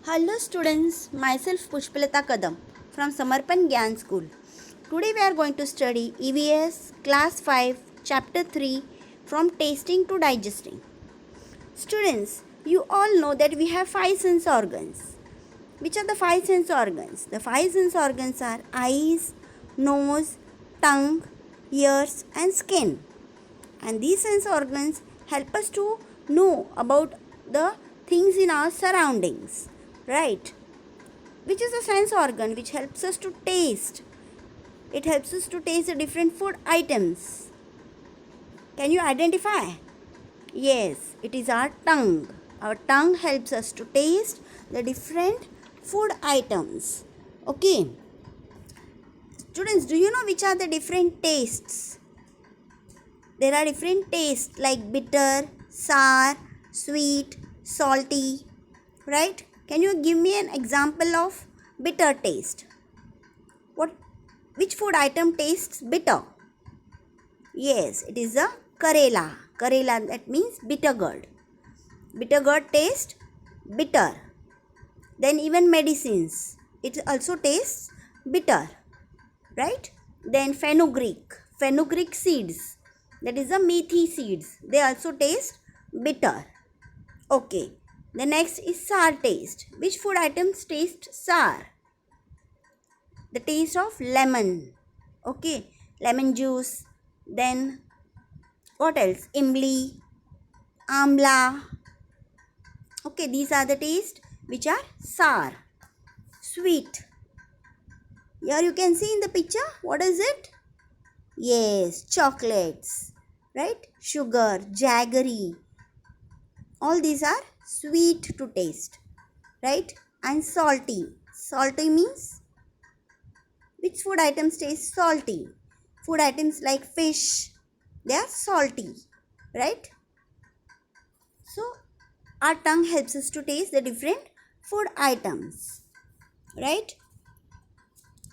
Hello students, myself Pushpalata Kadam from Samarpan Gyan School. Today we are going to study EVS Class 5 Chapter 3 from Tasting to Digesting. Students, you all know that we have 5 sense organs. Which are the 5 sense organs? The 5 sense organs are eyes, nose, tongue, ears and skin. And these sense organs help us to know about the things in our surroundings, right? Which is a sense organ which helps us to taste. It helps us to taste the different food items. Can you identify? Yes, it is our tongue. Our tongue helps us to taste the different food items. Okay. Students, do you know which are the different tastes? There are different tastes like bitter, sour, sweet, salty, right? Can you give me an example of bitter taste? Which food item tastes bitter? Yes, it is a Karela. Karela, that means bitter gourd. Bitter gourd tastes bitter. Then even medicines, it also tastes bitter, right? Then fenugreek. Fenugreek seeds, that is the methi seeds. They also taste bitter. Okay. The next is sour taste. Which food items taste sour? The taste of lemon. Okay. Lemon juice. Then what else? Imli, amla. Okay. These are the tastes which are sour. Sweet. Here you can see in the picture. What is it? Yes. Chocolates. Right? Sugar. Jaggery. All these are sweet to taste, right? And salty. Salty means which food items taste salty? Food items like fish, they are salty, right? So our tongue helps us to taste the different food items, right?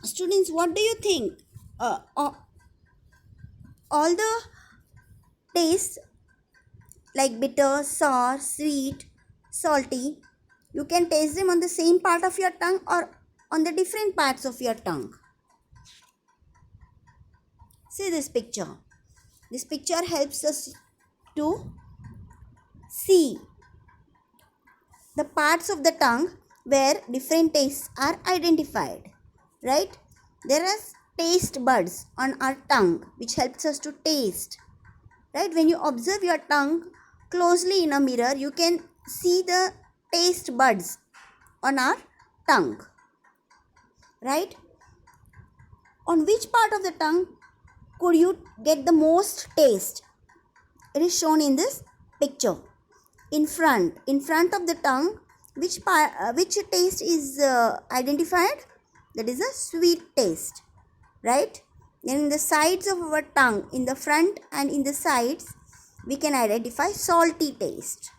Students, what do you think? All the tastes like bitter, sour, sweet, salty, you can taste them on the same part of your tongue or on the different parts of your tongue. See this picture. This picture helps us to see the parts of the tongue where different tastes are identified, right? There are taste buds on our tongue which helps us to taste, right? When you observe your tongue closely in a mirror, you can see the taste buds on our tongue, right? On which part of the tongue could you get the most taste? It is shown in this picture. In front of the tongue, which taste is identified? That is a sweet taste, right? Then in the sides of our tongue, in the front and in the sides, we can identify salty taste.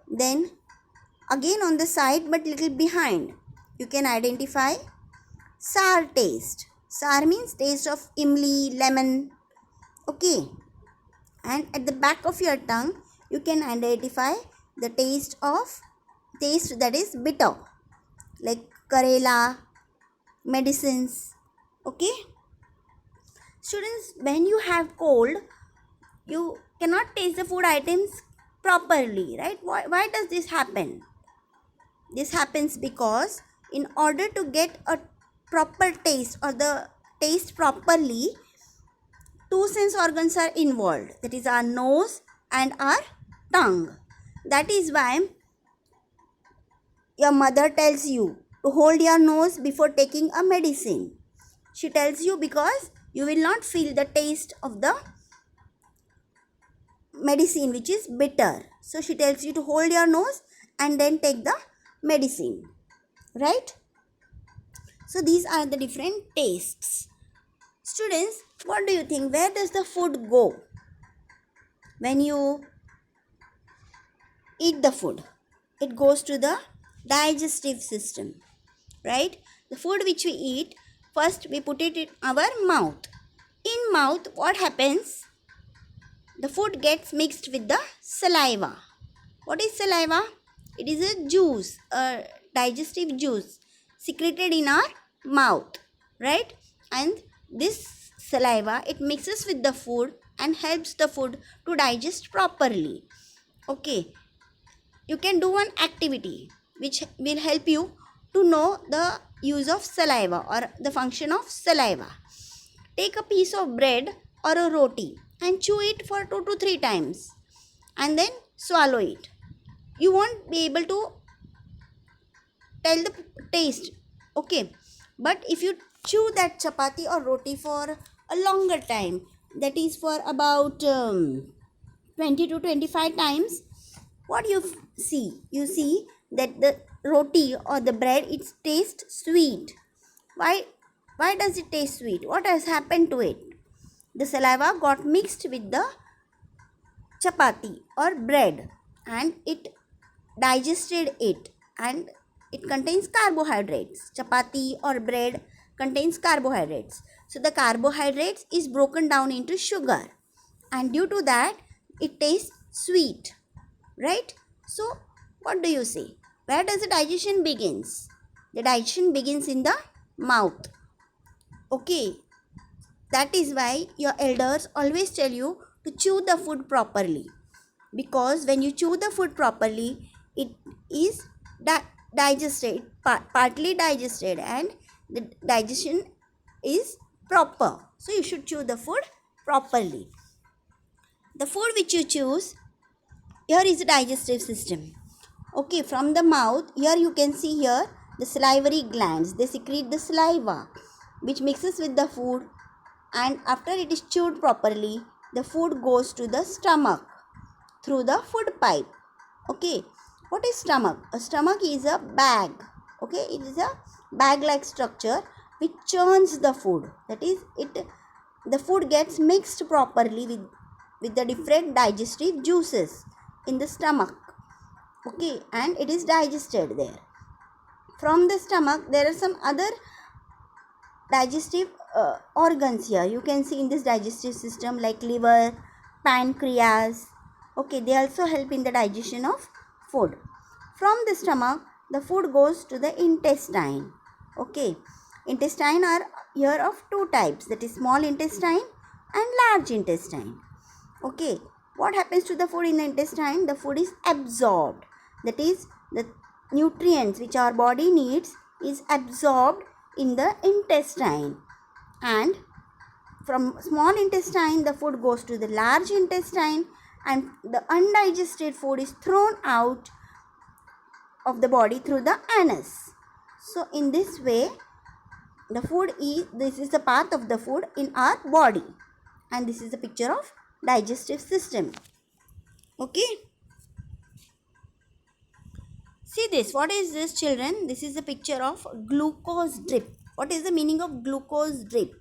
Then again on the side but little behind, you can identify sour taste. Sour means taste of imli, lemon. Okay. And at the back of your tongue, you can identify the taste that is bitter, like Karela, medicines. Okay. Students, when you have cold, you cannot taste the food items properly, right? Why does this happen? This happens because in order to get a proper taste or the taste properly, two sense organs are involved, that is our nose and our tongue. That is why your mother tells you to hold your nose before taking a medicine. She tells you because you will not feel the taste of the medicine which is bitter. So she tells you to hold your nose and then take the medicine, right? So these are the different tastes. Students, what do you think? Where does the food go when you eat the food? It goes to the digestive system, right? The food which we eat, first we put it in our mouth. In mouth, what happens? The food gets mixed with the saliva. What is saliva? It is a juice, a digestive juice secreted in our mouth, right? And this saliva, it mixes with the food and helps the food to digest properly. Okay, you can do one activity which will help you to know the use of saliva or the function of saliva. Take a piece of bread or a roti and chew it for 2 to 3 times and then swallow it. You won't be able to tell the taste, okay? But if you chew that chapati or roti for a longer time, that is for about 20 to 25 times, what you see? You see that the roti or the bread, it tastes sweet. Why does it taste sweet? What has happened to it? The saliva got mixed with the chapati or bread and it digested it, and it contains carbohydrates. Chapati or bread contains carbohydrates. So the carbohydrates is broken down into sugar, and due to that it tastes sweet, right? So what do you say? Where does the digestion begins? The digestion begins in the mouth. Okay, that is why your elders always tell you to chew the food properly, because when you chew the food properly, it is digested, partly digested, and the digestion is proper. So you should chew the food properly. The food which you choose, here is the digestive system. Okay, from the mouth, here you can see here the salivary glands. They secrete the saliva which mixes with the food, and after it is chewed properly, the food goes to the stomach through the food pipe. Okay, what is stomach? A stomach is a bag. Okay, it is a bag-like structure which churns the food. That is, the food gets mixed properly with the different digestive juices in the stomach. Okay, and it is digested there. From the stomach, there are some other digestive organs here. You can see in this digestive system like liver, pancreas. Okay, they also help in the digestion of food. From the stomach, the food goes to the intestine. Okay, intestine are here of two types, that is small intestine and large intestine. Okay, what happens to the food in the intestine? The food is absorbed. That is, the nutrients which our body needs is absorbed in the intestine, and from small intestine the food goes to the large intestine, and the undigested food is thrown out of the body through the anus. So in this way, the food is, this is the path of the food in our body, and this is the picture of digestive system. Okay, see this. What is this, children? This is a picture of glucose drip. What is the meaning of glucose drip?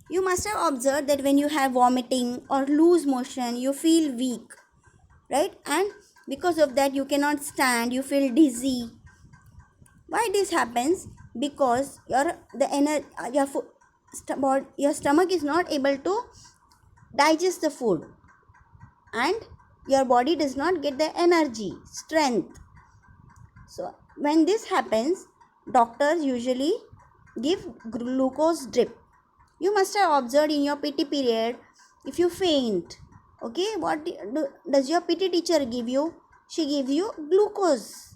You must have observed that when you have vomiting or loose motion, you feel weak, right? And because of that, you cannot stand, you feel dizzy. Why this happens? Because your stomach is not able to digest the food, and your body does not get the energy, strength. So when this happens, doctors usually give glucose drip. You must have observed in your PT period, if you faint, okay, what does your PT teacher give you? She gives you glucose.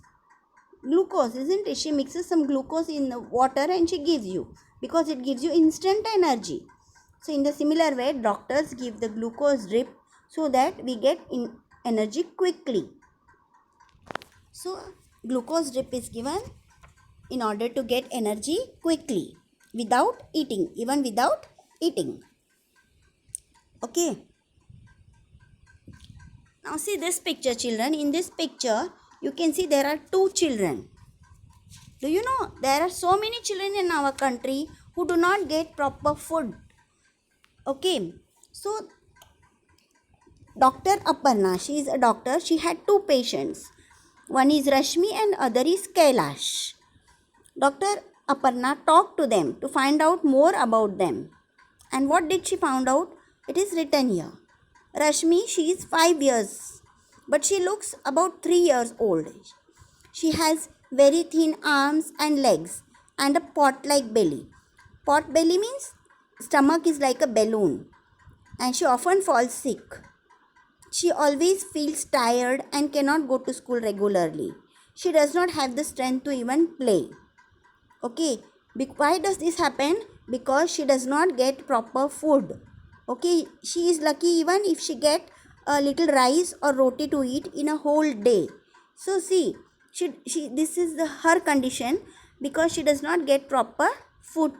Glucose, isn't it? She mixes some glucose in the water and she gives you, because it gives you instant energy. So in the similar way, doctors give the glucose drip so that we get energy quickly. So glucose drip is given in order to get energy quickly, without eating, even without eating. Okay. Now see this picture, children. In this picture, you can see there are two children. Do you know there are so many children in our country who do not get proper food? Okay. So Dr. Aparna, she is a doctor. She had two patients. One is Rashmi and other is Kailash. Dr. Aparna talked to them to find out more about them. And what did she found out? It is written here. Rashmi, she is 5 years, but she looks about 3 years old. She has very thin arms and legs, and a pot-like belly. Pot belly means stomach is like a balloon, and she often falls sick. She always feels tired and cannot go to school regularly. She does not have the strength to even play. Okay, why does this happen? Because she does not get proper food. Okay, she is lucky even if she get a little rice or roti to eat in a whole day. So see, she this is her condition because she does not get proper food.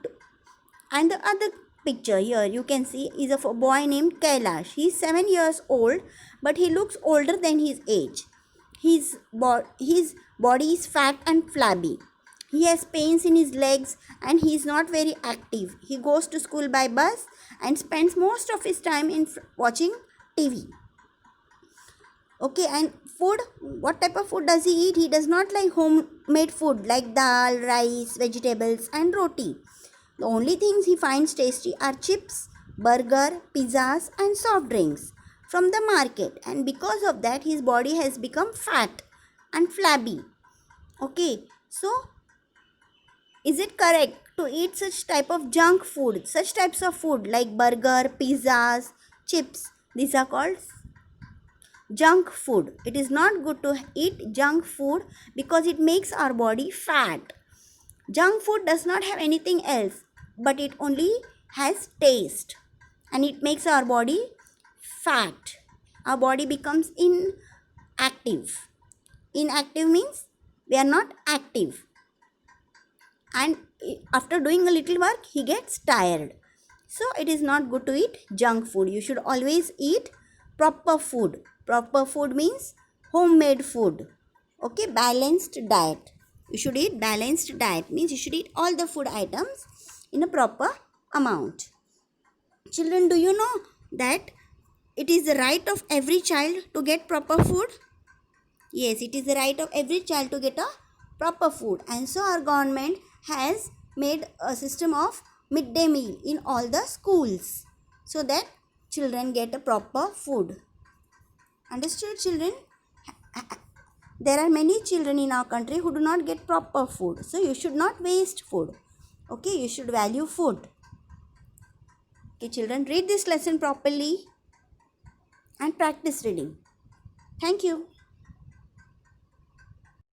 And the other picture here you can see is of a boy named Kailash. He is 7 years old, but he looks older than his age. His body is fat and flabby. He has pains in his legs and he is not very active. He goes to school by bus and spends most of his time in watching TV. Okay, and food, what type of food does he eat? He does not like homemade food like dal, rice, vegetables and roti. The only things he finds tasty are chips, burger, pizzas and soft drinks from the market, and because of that his body has become fat and flabby. Okay, so is it correct to eat such type of junk food, such types of food like burger, pizzas, chips? These are called junk food. It is not good to eat junk food because it makes our body fat. Junk food does not have anything else, but it only has taste and it makes our body fat. Our body becomes inactive. Inactive means we are not active, and after doing a little work he gets tired. So it is not good to eat junk food. You should always eat proper food. Proper food means homemade food. Okay, balanced diet. You should eat balanced diet means you should eat all the food items in a proper amount. Children, do you know that it is the right of every child to get proper food? Yes, it is the right of every child to get a proper food, and so our government has made a system of midday meal in all the schools so that children get a proper food. Understood, children? There are many children in our country who do not get proper food, so you should not waste food. Okay, you should value food. Okay, children, read this lesson properly and practice reading. Thank you.